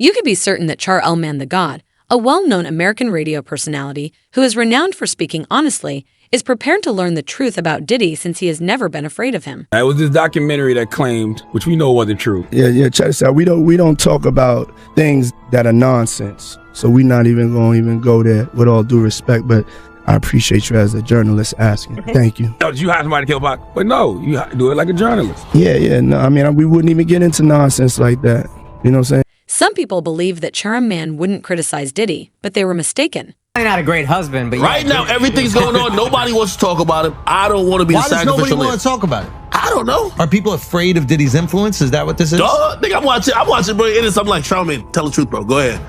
You could be certain that Charlamagne Tha God, a well-known American radio personality who is renowned for speaking honestly, is prepared to learn the truth about Diddy since he has never been afraid of him. It was this documentary that claimed, which we know wasn't true. Yeah, check this out. We don't talk about things that are nonsense. So we're not even going to go there, with all due respect, but I appreciate you as a journalist asking. Thank you. No, did you hire somebody to kill Pac? But no, you do it like a journalist. Yeah, no, I mean, we wouldn't even get into nonsense like that. You know what I'm saying? Some people believe that Charlamagne wouldn't criticize Diddy, but they were mistaken. Probably not a great husband, but right now everything's going on. Nobody wants to talk about it. I don't want to be the sacrificial. Why does nobody want to talk about it? I don't know. Are people afraid of Diddy's influence? Is that what this is? Nigga, I'm watching, bro. It is something like Charlamagne. Tell the truth, bro. Go ahead.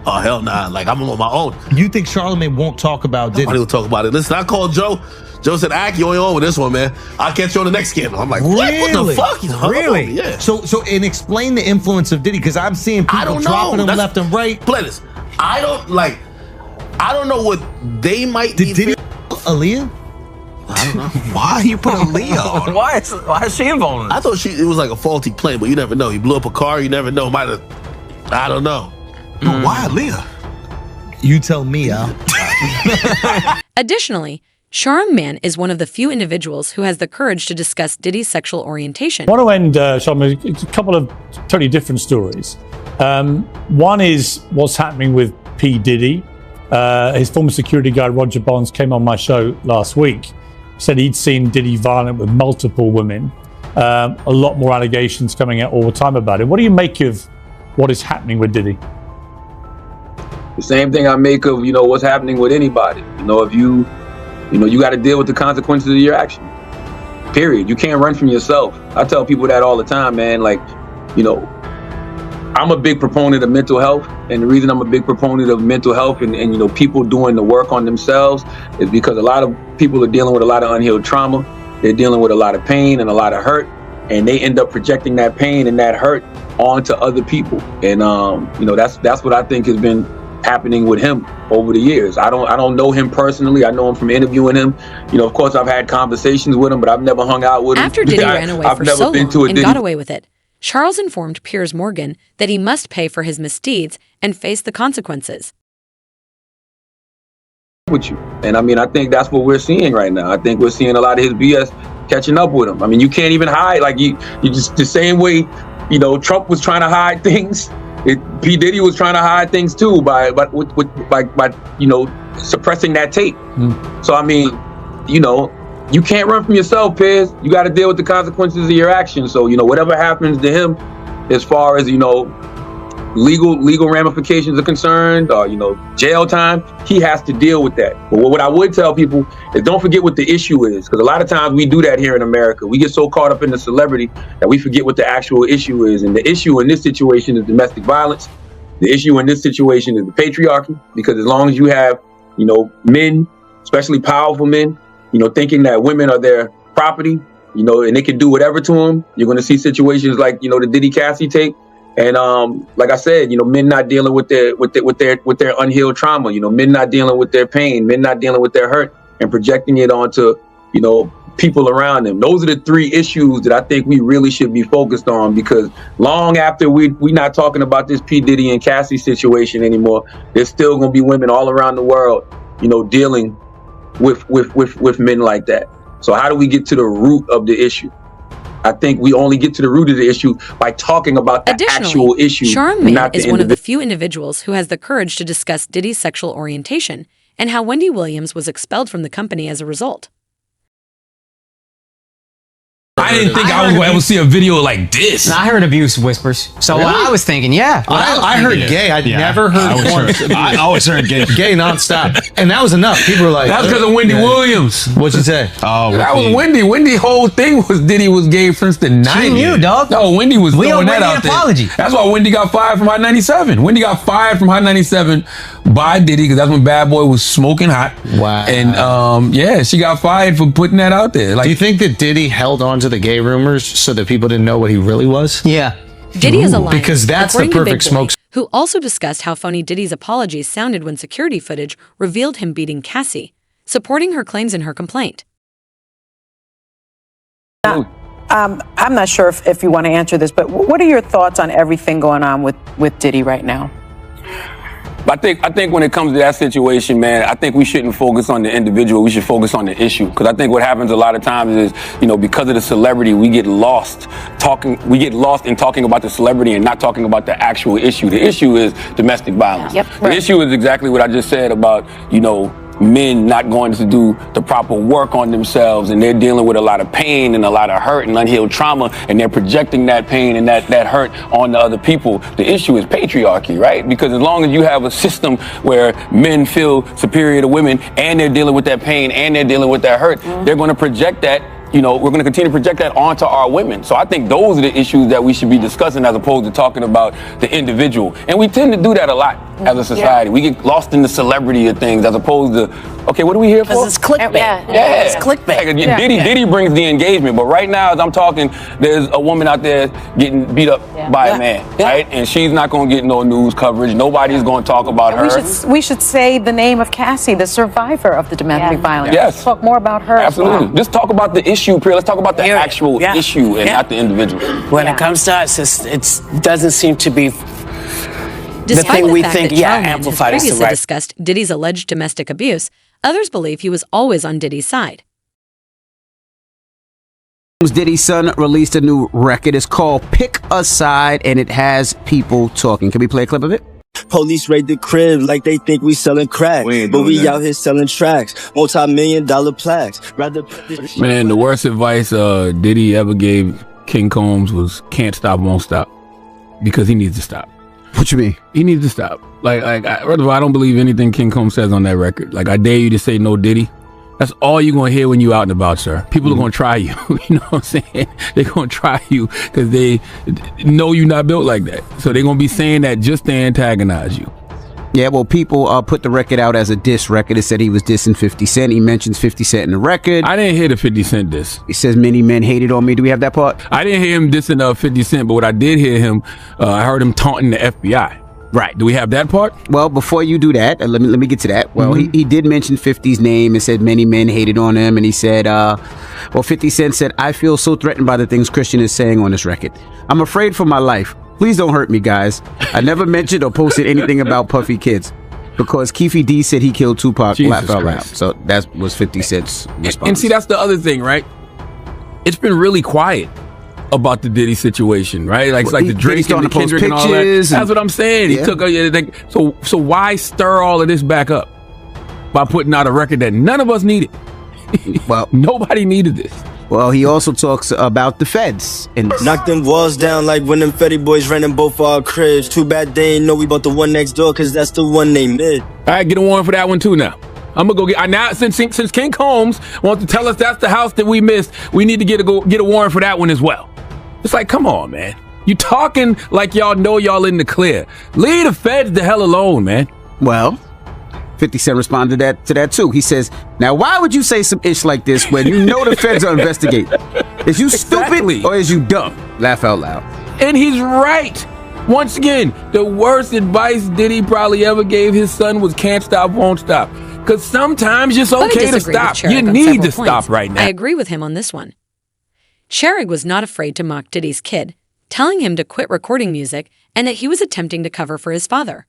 Oh hell nah. Like I'm on my own. You think Charlamagne won't talk about Diddy? Nobody will talk about it. Listen, I called Joe. Joe said, "Ack, you ain't on with this one, man. I'll catch you on the next scandal." I'm like, what the fuck? He's really? Yeah. So and explain the influence of Diddy, because I'm seeing people dropping him left and right. Play this. I don't know what they might. Did Diddy Aaliyah? I don't know. Why you put Aaliyah on? Why is she involved in this? I thought it was like a faulty plane, but you never know. He blew up a car. You never know. Might have. I don't know. Why Aaliyah? You tell me, Al. Additionally, Charlamagne is one of the few individuals who has the courage to discuss Diddy's sexual orientation. I want to end, Charlamagne, it's a couple of totally different stories. One is what's happening with P. Diddy. His former security guard, Roger Bonds, came on my show last week, said he'd seen Diddy violent with multiple women. A lot more allegations coming out all the time about it. What do you make of what is happening with Diddy? The same thing I make of, what's happening with anybody. If you got to deal with the consequences of your action. Period. You can't run from yourself. I tell people that all the time, man. I'm a big proponent of mental health, and the reason I'm a big proponent of mental health and people doing the work on themselves is because a lot of people are dealing with a lot of unhealed trauma. They're dealing with a lot of pain and a lot of hurt, and they end up projecting that pain and that hurt onto other people. And that's what I think has been happening with him over the years. I don't know him personally. I know him from interviewing him. Of course, I've had conversations with him, but I've never hung out with him. After Diddy ran away for so long and got away with it, Charles informed Piers Morgan that he must pay for his misdeeds and face the consequences. With you. And I think that's what we're seeing right now. I think we're seeing a lot of his BS catching up with him. You can't even hide. You just the same way, Trump was trying to hide things. P. Diddy was trying to hide things too by suppressing that tape. So you can't run from yourself, Piers. You got to deal with the consequences of your actions. So whatever happens to him, as far as legal ramifications are concerned, or jail time, he has to deal with that. But what I would tell people is don't forget what the issue is, because a lot of times we do that here in America. We get so caught up in the celebrity that we forget what the actual issue is. And the issue in this situation is domestic violence. The issue in this situation is the patriarchy, because as long as you have men, especially powerful men, thinking that women are their property, and they can do whatever to them, you're going to see situations like the Diddy Cassie tape. And like I said, men not dealing with their unhealed trauma, men not dealing with their pain, men not dealing with their hurt, and projecting it onto people around them. Those are the three issues that I think we really should be focused on, because long after we not talking about this P. Diddy and Cassie situation anymore, there's still going to be women all around the world, dealing with men like that. So how do we get to the root of the issue? I think we only get to the root of the issue by talking about the actual issue. Charlamagne is one of the few individuals who has the courage to discuss Diddy's sexual orientation and how Wendy Williams was expelled from the company as a result. I didn't think I was going to ever see a video like this. I heard abuse whispers. So Really? I was thinking, I heard gay. I'd never heard once. I always heard gay. Gay nonstop. And that was enough. People were like, That's because of Wendy Williams. What'd you say? Oh, That was Wendy. Wendy's whole thing was Diddy was gay since the 90s. She knew, dog. No, Wendy was We throwing owe that Wendy out an apology. there. That's why Wendy got fired from Hot 97. Wendy got fired from Hot 97 by Diddy, because that's when Bad Boy was smoking hot. Wow. And she got fired for putting that out there. Do you think that Diddy held on to the gay rumors so that people didn't know what he really was? Yeah. Diddy is a liar, because that's the according to perfect Big Boy, smoke. who also discussed how phony Diddy's apologies sounded when security footage revealed him beating Cassie, supporting her claims in her complaint. I'm not sure if you want to answer this, but what are your thoughts on everything going on with Diddy right now? I think when it comes to that situation, man, I think we shouldn't focus on the individual. We should focus on the issue. Because I think what happens a lot of times is, because of the celebrity, we get lost in talking about the celebrity and not talking about the actual issue. The issue is domestic violence. Yep, the issue is exactly what I just said about, men not going to do the proper work on themselves, and they're dealing with a lot of pain and a lot of hurt and unhealed trauma, and they're projecting that pain and that hurt on the other people. The issue is patriarchy, right? Because as long as you have a system where men feel superior to women and they're dealing with that pain and they're dealing with that hurt, they're going to project that. We're going to continue to project that onto our women. So I think those are the issues that we should be discussing as opposed to talking about the individual. And we tend to do that a lot as a society. We get lost in the celebrity of things as opposed to, okay, what are we here for? Because it's clickbait. Yeah. It's clickbait. Like, Diddy brings the engagement, but right now as I'm talking, there's a woman out there getting beat up by a man, right? And she's not going to get no news coverage. Nobody's going to talk about her. We should say the name of Cassie, the survivor of the domestic violence. Yes. Let's talk more about her. Absolutely. Just talk about the issue, Priya. Let's talk about the actual issue and not the individual. When it comes to us, it doesn't seem to be Despite the thing the we fact think, that Charlamagne has amplified is the previously right. discussed Diddy's alleged domestic abuse, others believe he was always on Diddy's side. Diddy's son released a new record. It's called Pick a Side, and it has people talking. Can we play a clip of it? Police raid the crib like they think we selling crack, but we out here selling tracks, multi-million-dollar plaques. Man, the worst advice Diddy ever gave King Combs was can't stop, won't stop, because he needs to stop. What you mean? He needs to stop. First of all, I don't believe anything King Combs says on that record. I dare you to say no Diddy. That's all you're going to hear when you out and about, sir. People are going to try you. You know what I'm saying? They're going to try you because they know you're not built like that. So they're going to be saying that just to antagonize you. Yeah, well, people put the record out as a diss record. It said he was dissing 50 Cent. He mentions 50 Cent in the record. I didn't hear the 50 Cent diss. He says many men hated on me. Do we have that part? I didn't hear him dissing 50 Cent, but what I did hear him, I heard him taunting the FBI. Right. Do we have that part? Well, before you do that, let me get to that. Well, he did mention 50's name and said many men hated on him. And he said, 50 Cent said, I feel so threatened by the things Christian is saying on this record. I'm afraid for my life. Please don't hurt me, guys. I never mentioned or posted anything about Puffy kids. Because Keefe D said he killed Tupac, laugh out loud. So that was 50 Cent's response. And see, that's the other thing, right? It's been really quiet about the Diddy situation, right? Like the Drake and the Kendrick and all that. That's what I'm saying. He took so why stir all of this back up by putting out a record that none of us needed? Well, nobody needed this. Well, he also talks about the feds. And knock them walls down like when them Fetty boys ran in both our cribs. Too bad they ain't know we bought the one next door, cause that's the one they mid. All right, get a warrant for that one too now. I'm gonna go get now since King Combs wants to tell us that's the house that we missed, we need to get a warrant for that one as well. It's like, come on, man. You talking like y'all know y'all in the clear. Leave the feds the hell alone, man. Well, 50 Cent responded to that too. He says, now why would you say some ish like this when you know the feds are investigating? Is you stupid or is you dumb? Laugh out loud. And he's right. Once again, the worst advice Diddy probably ever gave his son was can't stop, won't stop. Because sometimes it's okay to stop. You need to stop right now. I agree with him on this one. Cherrig was not afraid to mock Diddy's kid, telling him to quit recording music and that he was attempting to cover for his father.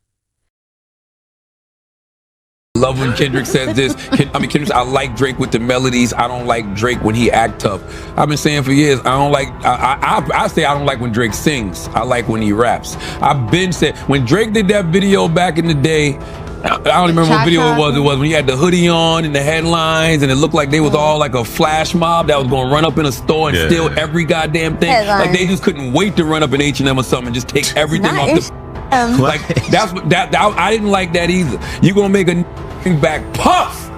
Love when Kendrick says this. Kendrick, I like Drake with the melodies. I don't like Drake when he act tough. I've been saying for years, I say I don't like when Drake sings. I like when he raps. I've been saying, when Drake did that video back in the day, I don't remember what video it was. It was when he had the hoodie on and the headlines, and it looked like they was all like a flash mob that was going to run up in a store and steal every goddamn thing. Headline. Like they just couldn't wait to run up in H&M or something and just take everything off the... Like that's what that I didn't like that either. You gonna make a back Puff?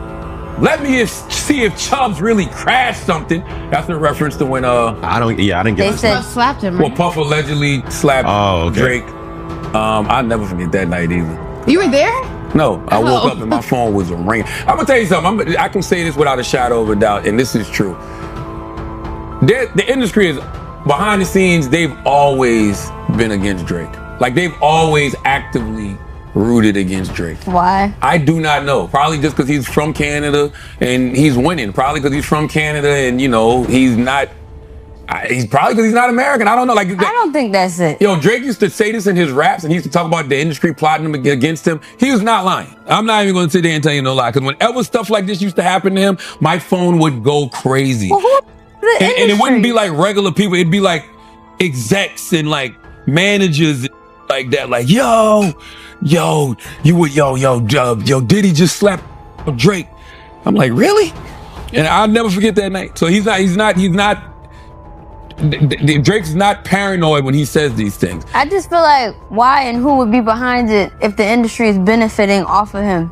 Let me see if Chubbs really crashed something. That's a reference to when I didn't get They it. said slapped him. Well, Puff allegedly slapped Drake. I'll never forget that night either. You were there? No, I woke up and my phone was ringing. I'm gonna tell you something. I can say this without a shadow of a doubt, and this is true. The industry is behind the scenes. They've always been against Drake. Like they've always actively rooted against Drake. Why? I do not know. Probably just because he's from Canada and he's winning. Probably because he's from Canada and he's not He's probably because he's not American. I don't know. Like, I don't think that's it. Yo, Drake used to say this in his raps, and he used to talk about the industry plotting against him. He was not lying. I'm not even going to sit there and tell you no lie. Because whenever stuff like this used to happen to him, my phone would go crazy. Well, and it wouldn't be like regular people. It'd be like execs and like managers and like that. Like, yo, Diddy just slapped Drake. I'm like, really? And I'll never forget that night. So he's not. Drake's not paranoid when he says these things. I just feel like why and who would be behind it if the industry is benefiting off of him?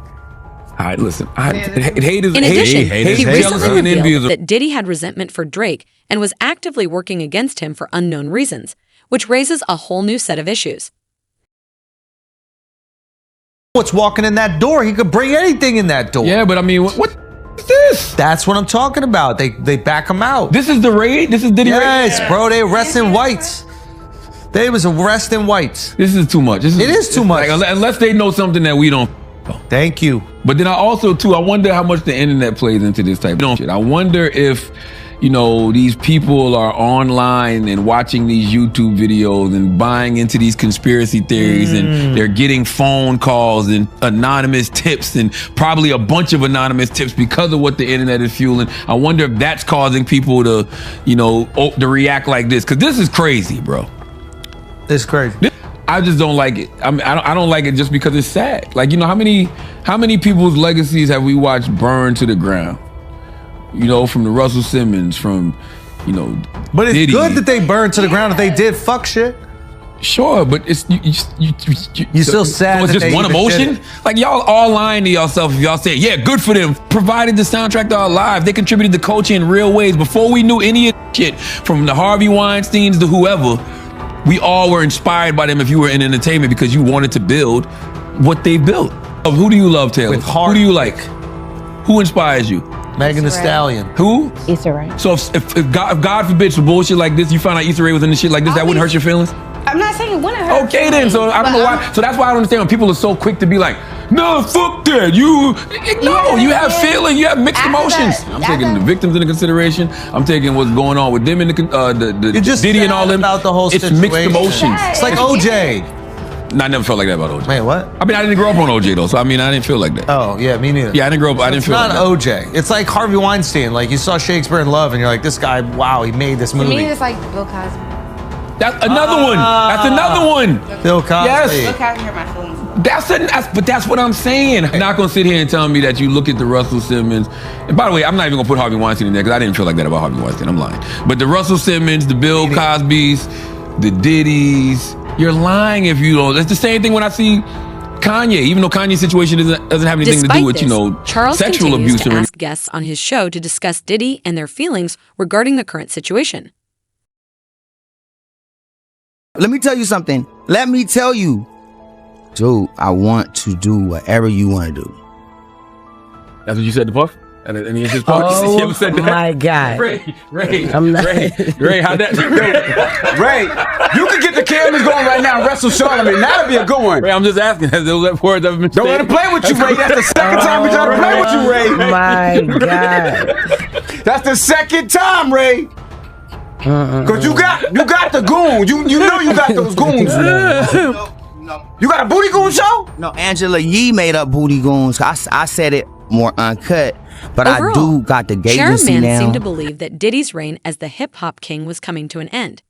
All right, listen. Hate is In addition, he recently jealousy and envy revealed that Diddy had resentment for Drake and was actively working against him for unknown reasons, which raises a whole new set of issues. What's walking in that door? He could bring anything in that door. Yeah, but I mean, what is this? That's what I'm talking about. They back him out. This is the raid? This is Diddy raid? Yes, bro. They arresting whites. They was arresting whites. This is too much. It is too much. Like, unless they know something that we don't. Thank you. But then I also, too, I wonder how much the internet plays into this type of shit. I wonder if, these people are online and watching these YouTube videos and buying into these conspiracy theories and they're getting phone calls and anonymous tips and probably a bunch of anonymous tips because of what the internet is fueling. I wonder if that's causing people to, to react like this. Because this is crazy, bro. It's crazy. I just don't like it. I don't like it just because it's sad. Like, how many people's legacies have we watched burn to the ground? From the Russell Simmons, from, But it's Diddy. good that they burned to the ground if they did fuck shit. Sure, but it's you're still sad. So it's that just they one even emotion. did it. Like y'all all lying to yourself if y'all say, yeah, good for them. Provided the soundtrack to our lives. They contributed to culture in real ways before we knew any of the shit. From the Harvey Weinsteins to whoever, we all were inspired by them. If you were in entertainment, because you wanted to build what they built. Who do you love, Taylor? Who do you like? Who inspires you? Megan Thee Stallion. Who? Issa Rae. So if God forbid some bullshit like this, you found out Issa Rae was in the shit like this, that wouldn't hurt your feelings? I'm not saying it wouldn't hurt. Okay then, so I don't know why. So that's why I don't understand when people are so quick to be like, no, fuck that. You have feeling, you have mixed emotions. I'm taking the victims into consideration. I'm taking what's going on with them in the Diddy and all them. About the whole it's mixed emotions. It's like OJ. No, I never felt like that about OJ. Wait, what? I mean, I didn't grow up on OJ though, so I didn't feel like that. Oh, yeah, me neither. Yeah, I didn't grow up. I didn't feel like that. It's not OJ. It's like Harvey Weinstein. Like you saw Shakespeare in Love, and you're like, this guy, wow, he made this movie. To me, it's like Bill Cosby. That's another one. That's another one. Bill Cosby. Yes. Bill Cosby hurt my feelings. But that's what I'm saying. You're not gonna sit here and tell me that you look at the Russell Simmons. And by the way, I'm not even gonna put Harvey Weinstein in there because I didn't feel like that about Harvey Weinstein. I'm lying. But the Russell Simmons, the Bill Cosbys, the Diddys, you're lying if you don't. It's the same thing when I see Kanye, even though Kanye's situation doesn't have anything Despite to do with, this, Charles sexual continues abuse. to ask guests on his show to discuss Diddy and their feelings regarding the current situation. Let me tell you something. Let me tell you. Dude, I want to do whatever you want to do. That's what you said to Puff? And he his Puff? Oh, you ever said that? my God. Ray, I'm not. Ray, how'd that? Ray, you can get the cameras going right now and wrestle Charlamagne. That'll be a good one. Ray, I'm just asking. Has those words ever been said? Don't let him play with you, Ray. That's the second time we try to play with you, Ray. My God. That's the second time, Ray. Cause you got the goons. You know you got those goons. You got a Booty Goon show? No, Angela Yee made up Booty Goons. I said it more uncut, but Overall, I do got the agency Charlamagne now. seemed to believe that Diddy's reign as the hip-hop king was coming to an end.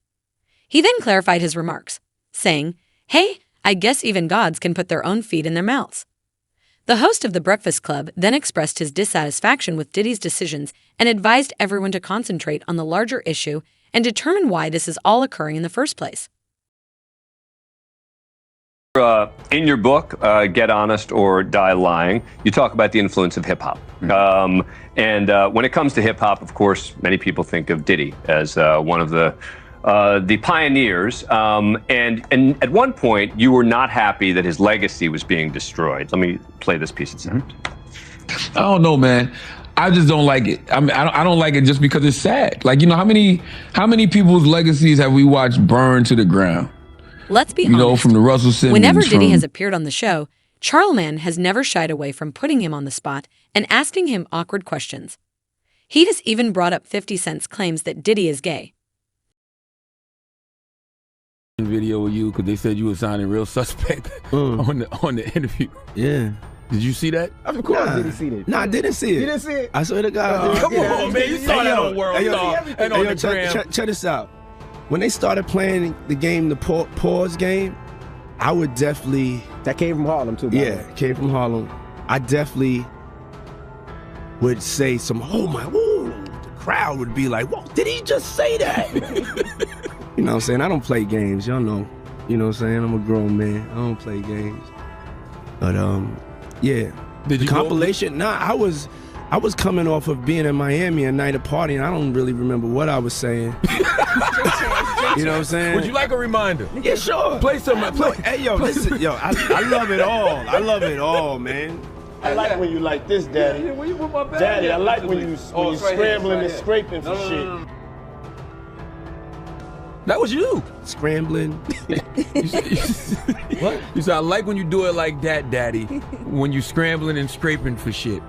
He then clarified his remarks, saying, "Hey, I guess even gods can put their own feet in their mouths." The host of The Breakfast Club then expressed his dissatisfaction with Diddy's decisions and advised everyone to concentrate on the larger issue and determine why this is all occurring in the first place. In your book, Get Honest or Die Lying, you talk about the influence of hip-hop. And when it comes to hip-hop, of course, many people think of Diddy as one of the pioneers. And at one point, you were not happy that his legacy was being destroyed. Let me play this piece of sound. I don't know, man. I just don't like it. I don't like it just because it's sad. Like, how many people's legacies have we watched burn to the ground? Let's be honest. From the Russell Simmons. Whenever Diddy has appeared on the show, Charlamagne has never shied away from putting him on the spot and asking him awkward questions. He has even brought up 50 Cent's claims that Diddy is gay. video with you because they said you were sounding real suspect on the interview. Yeah. Did you see that? Of course, did he see that? Nah, I didn't see it. You didn't see it? I swear to God. Come on, man. You saw that on World Star and on the gram. Check this out. When they started playing the game, the pause game, I would definitely... That came from Harlem, too, by the way. came from Harlem. I definitely would say some, oh my, woo. The crowd would be like, whoa, did he just say that? You know what I'm saying? I don't play games. Y'all know. You know what I'm saying? I'm a grown man. I don't play games. But, yeah. Did you compilation? Nah, I was coming off of being in Miami a night of partying. I don't really remember what I was saying. You know what I'm saying? Would you like a reminder? Yeah, sure. Play some. Hey, yo, listen, yo, I love it all. I love it all, man. I like when you like this, Daddy. Where you put my bag? Daddy, I like when you it's right scrambling here, and scraping for shit. That was you. Scrambling. What? You said, I like when you do it like that, Daddy. When you scrambling and scraping for shit.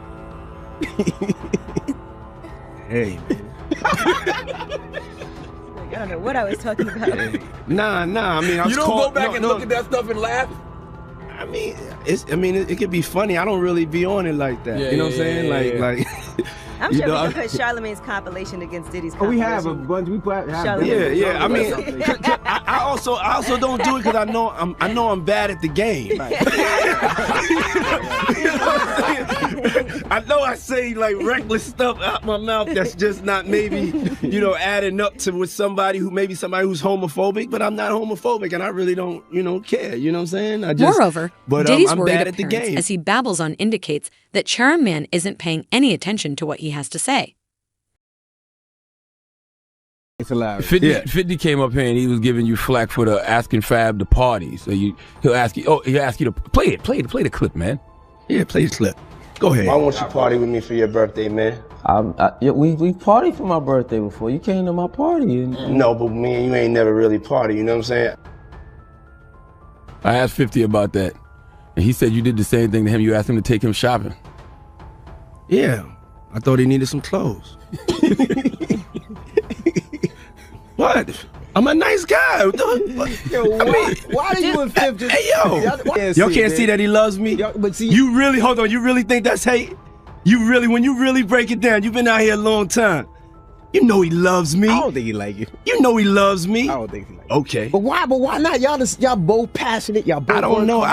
Hey, man. I don't know what I was talking about. Nah. I mean, I was You don't called, go back and look at that stuff and laugh? I mean, it could be funny. I don't really be on it like that. Yeah, you know what I'm saying? yeah. Like. I'm You sure know, we can put Charlamagne's compilation against Diddy's Oh, compilation. we have a bunch. We put. Yeah. I mean, I also don't do it because I know I'm bad at the game. I know I say like reckless stuff out my mouth that's just not maybe adding up to with somebody who's homophobic, but I'm not homophobic and I really don't care. You know what I'm saying? Moreover, Diddy's I'm worried bad at the appearance game. as he babbles on indicates that Charlamagne isn't paying any attention to what he has to say. It's hilarious. 50 came up here and he was giving you flack for asking Fab to party. So he'll ask you to play the clip, man. Yeah, play the clip. Go ahead. Why won't you party with me for your birthday, man? We partied for my birthday before. You came to my party. No, but me and you ain't never really party, you know what I'm saying? I asked 50 about that. And he said you did the same thing to him. You asked him to take him shopping. Yeah, I thought he needed some clothes. What? I'm a nice guy. Yo, why do you and Fif just... Hey, yo. Y'all can't see that he loves me? But see... You really, hold on, you really think that's hate? When you really break it down, you've been out here a long time. You know he loves me. I don't think he like you. You know he loves me. I don't think he like you. Okay. But why not? Y'all both passionate. Y'all both... I don't know.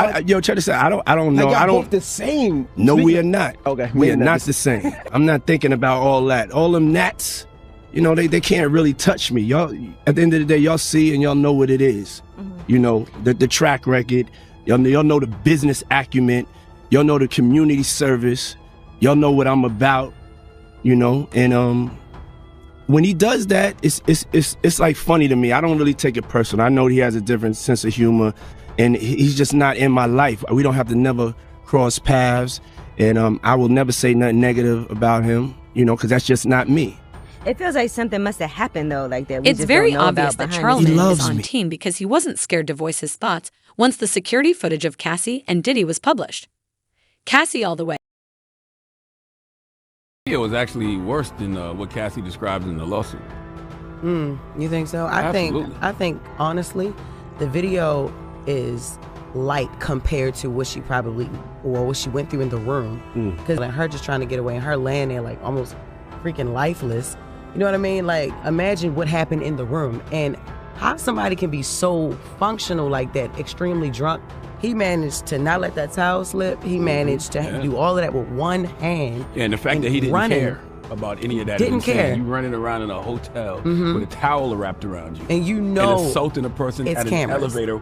Check this out. I don't know. Like y'all both the same. No, we are not. Okay. We are not the same. I'm not thinking about all that. All them gnats, they can't really touch me. Y'all, at the end of the day, y'all see and y'all know what it is. Mm-hmm. The track record. Y'all know the business acumen. Y'all know the community service. Y'all know what I'm about. And when he does that, it's like funny to me. I don't really take it personal. I know he has a different sense of humor, and he's just not in my life. We don't have to never cross paths, and I will never say nothing negative about him, because that's just not me. It feels like something must have happened though, like that. It's very obvious that Charlamagne is on team because he wasn't scared to voice his thoughts once the security footage of Cassie and Diddy was published. Cassie all the way. It was actually worse than what Cassie describes in the lawsuit. You think so? I think honestly, the video is light compared to what she what she went through in the room. Because her just trying to get away and her laying there like almost freaking lifeless. You know what I mean? Like, imagine what happened in the room and how somebody can be so functional like that, extremely drunk. He managed to not let that towel slip. He managed to do all of that with one hand. Yeah, and the fact that he didn't care about any of that. Didn't care. You running around in a hotel with a towel wrapped around you. And and assaulting a person it's at cameras. an elevator.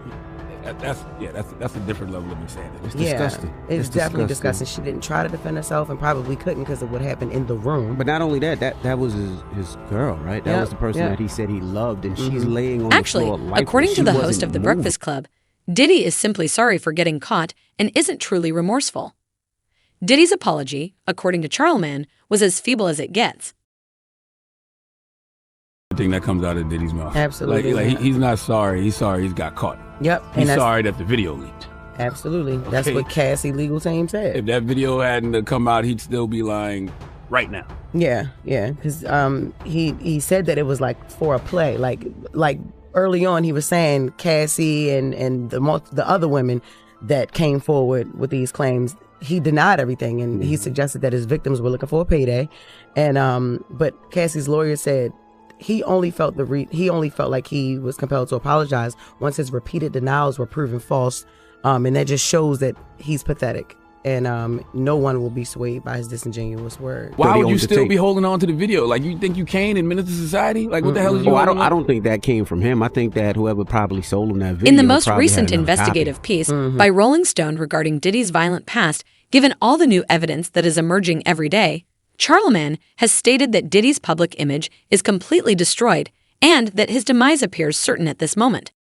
That's a different level of insanity. It's disgusting. It's definitely disgusting. She didn't try to defend herself and probably couldn't because of what happened in the room. But not only that was his girl, right? That was the person that he said he loved, and she's laying on the floor lifeless. According to the host of The Breakfast Club, Diddy is simply sorry for getting caught and isn't truly remorseful. Diddy's apology, according to Charlamagne, was as feeble as it gets. Thing that comes out of Diddy's mouth. Absolutely. He's not sorry. He's sorry he's got caught. Yep. He's sorry that the video leaked. Absolutely. That's what Cassie legal team said. If that video hadn't come out, he'd still be lying right now. Yeah. Because he said that it was like for a play, like early on he was saying Cassie and the other women that came forward with these claims, he denied everything, and he suggested that his victims were looking for a payday. And but Cassie's lawyer said he only felt like he was compelled to apologize once his repeated denials were proven false, and that just shows that he's pathetic. And no one will be swayed by his disingenuous words. Why would you still be holding on to the video? Like, you think you can in Menace to Society? Like, what the hell is you? I don't think that came from him. I think that whoever probably sold him that video. In the most recent investigative piece by Rolling Stone regarding Diddy's violent past, given all the new evidence that is emerging every day, Charlamagne has stated that Diddy's public image is completely destroyed and that his demise appears certain at this moment.